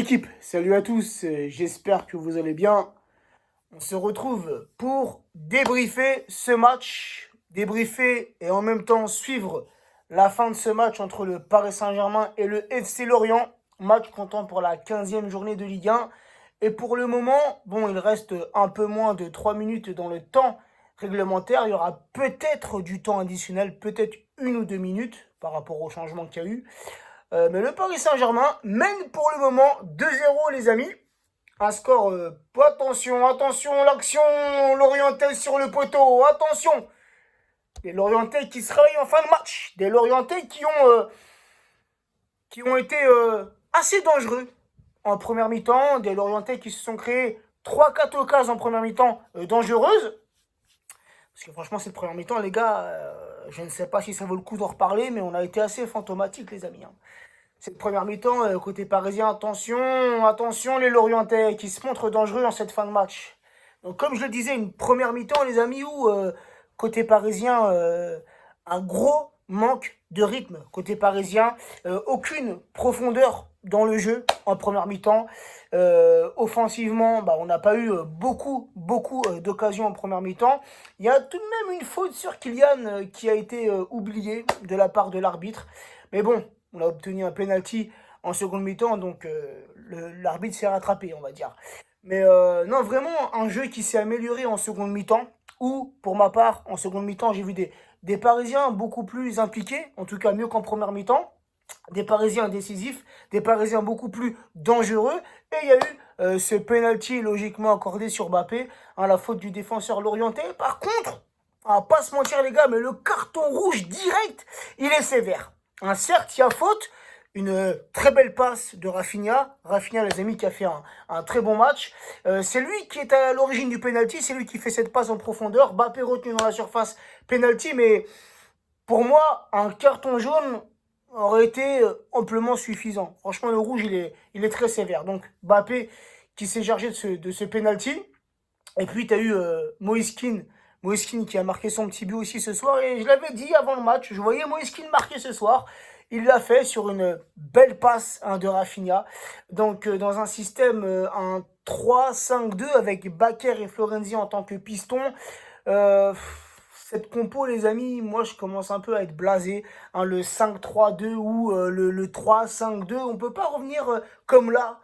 L'équipe, salut à tous, j'espère que vous allez bien. On se retrouve pour débriefer ce match, débriefer et en même temps suivre la fin de ce match entre le Paris Saint-Germain et le FC Lorient. Match comptant pour la 15e journée de Ligue 1. Et pour le moment, bon, il reste un peu moins de 3 minutes dans le temps réglementaire. Il y aura peut-être du temps additionnel, peut-être 1 ou 2 minutes par rapport au changement qu'il y a eu. Mais le Paris Saint-Germain mène pour le moment 2-0 les amis. Un score, attention, l'action, Lorientais sur le poteau, attention. Des Lorientais qui se réveillent en fin de match. Des Lorientais qui ont été assez dangereux en première mi-temps. Des Lorientais qui se sont créés 3-4 occasions en première mi-temps dangereuses. Parce que franchement, cette première mi-temps, les gars, je ne sais pas si ça vaut le coup d'en reparler, mais on a été assez fantomatiques les amis. Cette première mi-temps, côté parisien, attention les Lorientais qui se montrent dangereux en cette fin de match. Donc comme je le disais, une première mi-temps les amis où côté parisien, un gros manque de rythme. Côté parisien, aucune profondeur dans le jeu en première mi-temps. Offensivement, on n'a pas eu beaucoup d'occasions en première mi-temps. Il y a tout de même une faute sur Kylian qui a été oubliée de la part de l'arbitre. Mais bon, on a obtenu un penalty en seconde mi-temps, donc l'arbitre s'est rattrapé, on va dire. Mais non, vraiment, un jeu qui s'est amélioré en seconde mi-temps, où, pour ma part, en seconde mi-temps, j'ai vu des Parisiens beaucoup plus impliqués, en tout cas mieux qu'en première mi-temps, des Parisiens décisifs, des Parisiens beaucoup plus dangereux, et il y a eu ce penalty logiquement accordé sur Mbappé, la faute du défenseur lorientais. Par contre, on va pas se mentir les gars, mais le carton rouge direct, il est sévère. Certes, il y a faute, une très belle passe de Rafinha. Rafinha, les amis, qui a fait un très bon match. C'est lui qui est à l'origine du penalty, c'est lui qui fait cette passe en profondeur. Mbappé retenu dans la surface, penalty, mais pour moi, un carton jaune aurait été amplement suffisant. Franchement, le rouge, il est très sévère. Donc, Mbappé qui s'est chargé de ce penalty. Et puis, tu as eu Moïse Kean qui a marqué son petit but aussi ce soir. Et je l'avais dit avant le match, je voyais Moïse Kean marquer ce soir. Il l'a fait sur une belle passe de Rafinha. Donc, dans un système, un 3-5-2 avec Bakker et Florenzi en tant que piston. Cette compo, les amis, moi, je commence un peu à être blasé. Le 5-3-2 ou le 3-5-2, on peut pas revenir comme là,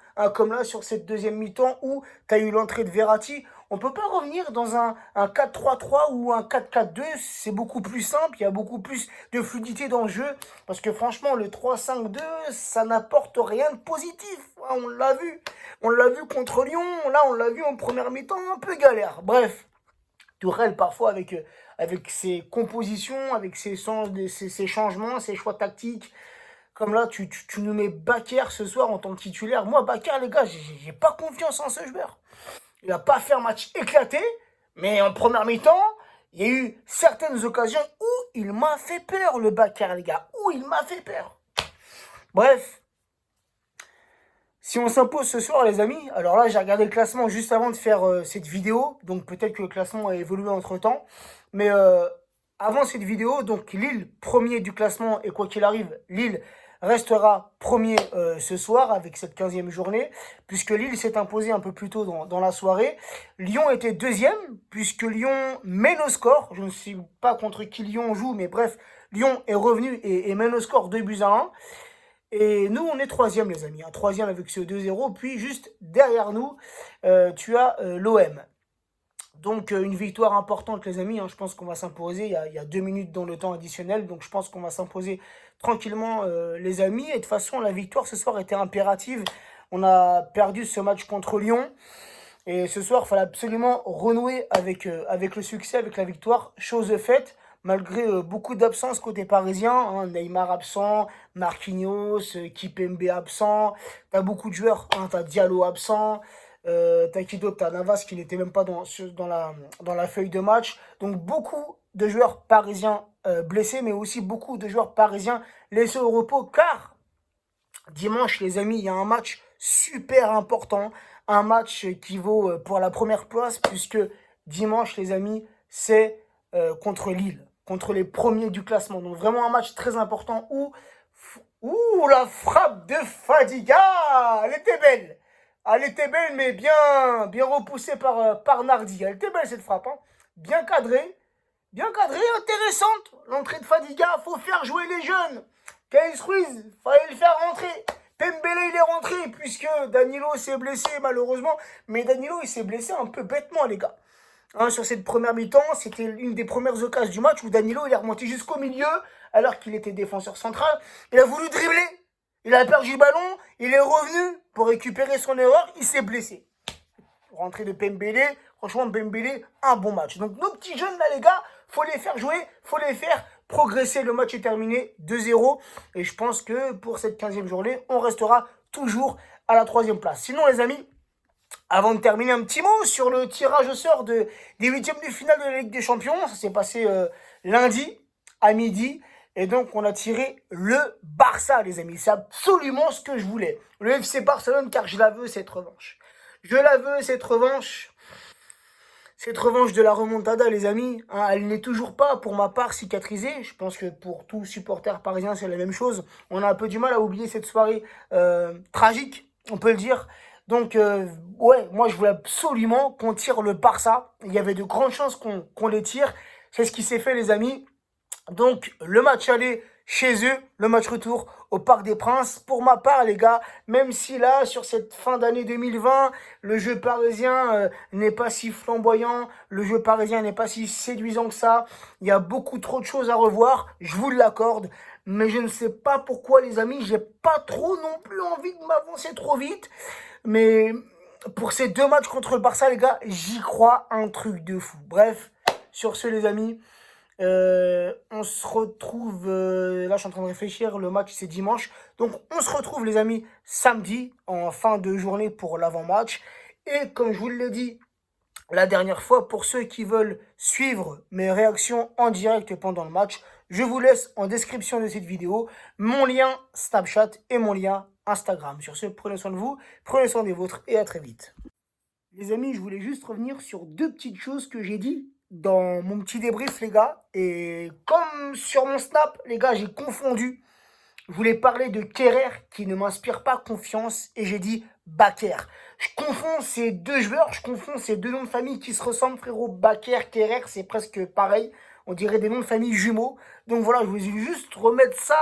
sur cette deuxième mi-temps où tu as eu l'entrée de Verratti. On peut pas revenir dans un 4-3-3 ou un 4-4-2. C'est beaucoup plus simple, il y a beaucoup plus de fluidité dans le jeu. Parce que franchement, le 3-5-2, ça n'apporte rien de positif. On l'a vu. On l'a vu contre Lyon. Là, on l'a vu en première mi-temps, un peu galère. Bref. Tourelle, parfois, avec ses compositions, avec ses changements, ses choix tactiques. Comme là, tu nous mets Bakker ce soir en tant que titulaire. Moi, Bakker, les gars, j'ai pas confiance en ce joueur. Il va pas fait un match éclaté, mais en première mi-temps, il y a eu certaines occasions où il m'a fait peur, le Bakker, les gars. Où il m'a fait peur. Bref. Si on s'impose ce soir, les amis, alors là, j'ai regardé le classement juste avant de faire cette vidéo. Donc peut-être que le classement a évolué entre-temps. Mais avant cette vidéo, donc Lille, premier du classement. Et quoi qu'il arrive, Lille restera premier ce soir avec cette 15e journée. Puisque Lille s'est imposé un peu plus tôt dans la soirée. Lyon était deuxième, puisque Lyon mène au score. Je ne sais pas contre qui Lyon joue, mais bref, Lyon est revenu et mène au score 2-1. Et nous, on est troisième, les amis. Troisième avec ce 2-0. Puis, juste derrière nous, tu as l'OM. Donc, une victoire importante, les amis. Je pense qu'on va s'imposer. Il y a 2 minutes dans le temps additionnel. Donc, je pense qu'on va s'imposer tranquillement, les amis. Et de toute façon, la victoire ce soir était impérative. On a perdu ce match contre Lyon. Et ce soir, il fallait absolument renouer avec le succès, avec la victoire. Chose faite. Malgré beaucoup d'absences côté parisien, Neymar absent, Marquinhos, Kipembe absent, t'as beaucoup de joueurs, t'as Diallo absent, t'as qui d'autre, t'as Navas qui n'était même pas dans la feuille de match. Donc beaucoup de joueurs parisiens blessés, mais aussi beaucoup de joueurs parisiens laissés au repos, car dimanche, les amis, il y a un match super important, un match qui vaut pour la première place, puisque dimanche, les amis, c'est contre Lille, contre les premiers du classement. Donc vraiment un match très important où Ouh, la frappe de Fadiga! Elle était belle. Elle était belle, mais bien repoussée par Nardi. Elle était belle cette frappe, hein. Bien cadrée. Bien cadrée, intéressante. L'entrée de Fadiga, faut faire jouer les jeunes. Kais Ruiz, fallait le faire rentrer. Pembele, il est rentré, puisque Danilo s'est blessé, malheureusement. Mais Danilo, il s'est blessé un peu bêtement, les gars. Hein, sur cette première mi-temps, c'était une des premières occasions du match où Danilo, il est remonté jusqu'au milieu, alors qu'il était défenseur central. Il a voulu dribbler. Il a perdu le ballon. Il est revenu pour récupérer son erreur. Il s'est blessé. Rentrée de Pembele. Franchement, Pembele, un bon match. Donc, nos petits jeunes, là, les gars, faut les faire jouer, faut les faire progresser. Le match est terminé 2-0. Et je pense que pour cette 15e journée, on restera toujours à la 3e place. Sinon, les amis, avant de terminer, un petit mot sur le tirage au sort des 8e de finale de la Ligue des Champions. Ça s'est passé lundi à midi. Et donc, on a tiré le Barça, les amis. C'est absolument ce que je voulais. Le FC Barcelone, car je la veux, cette revanche. Je la veux, cette revanche. Cette revanche de la remontada, les amis, hein, elle n'est toujours pas, pour ma part, cicatrisée. Je pense que pour tout supporter parisien, c'est la même chose. On a un peu du mal à oublier cette soirée tragique, on peut le dire. Donc, ouais, moi, je voulais absolument qu'on tire le Barça. Il y avait de grandes chances qu'on les tire. C'est ce qui s'est fait, les amis. Donc, le match aller chez eux, le match retour au Parc des Princes. Pour ma part, les gars, même si là, sur cette fin d'année 2020, le jeu parisien n'est pas si flamboyant, le jeu parisien n'est pas si séduisant que ça, il y a beaucoup trop de choses à revoir, je vous l'accorde, mais je ne sais pas pourquoi, les amis, j'ai pas trop non plus envie de m'avancer trop vite, mais pour ces 2 matchs contre le Barça, les gars, j'y crois un truc de fou. Bref, sur ce, les amis, on se retrouve, là je suis en train de réfléchir, le match c'est dimanche, donc on se retrouve les amis samedi en fin de journée pour l'avant-match. Et comme je vous l'ai dit la dernière fois, pour ceux qui veulent suivre mes réactions en direct pendant le match, je vous laisse en description de cette vidéo mon lien Snapchat et mon lien Instagram. Sur ce, prenez soin de vous, prenez soin des vôtres et à très vite. Les amis, je voulais juste revenir sur 2 petites choses que j'ai dit dans mon petit débrief, les gars. Et comme sur mon Snap, les gars, j'ai confondu. Je voulais parler de Kerrer qui ne m'inspire pas confiance et j'ai dit Bakker. Je confonds ces 2 joueurs, je confonds ces 2 noms de famille qui se ressemblent, frérot. Bakker, Kerrer, c'est presque pareil. On dirait des noms de famille jumeaux. Donc voilà, je voulais juste remettre ça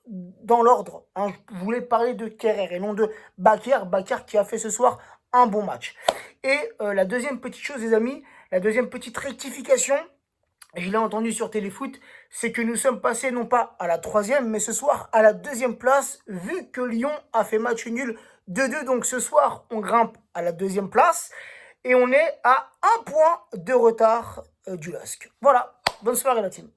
dans l'ordre. Hein. Je voulais parler de Kerrer et non de Bakker. Bakker qui a fait ce soir un bon match. Et la deuxième petite chose, les amis, la deuxième petite rectification, je l'ai entendu sur Téléfoot, c'est que nous sommes passés non pas à la 3e, mais ce soir à la 2e place, vu que Lyon a fait match nul 2-2. Donc ce soir, on grimpe à la 2e place et on est à 1 point de retard du LOSC. Voilà, bonne soirée la team.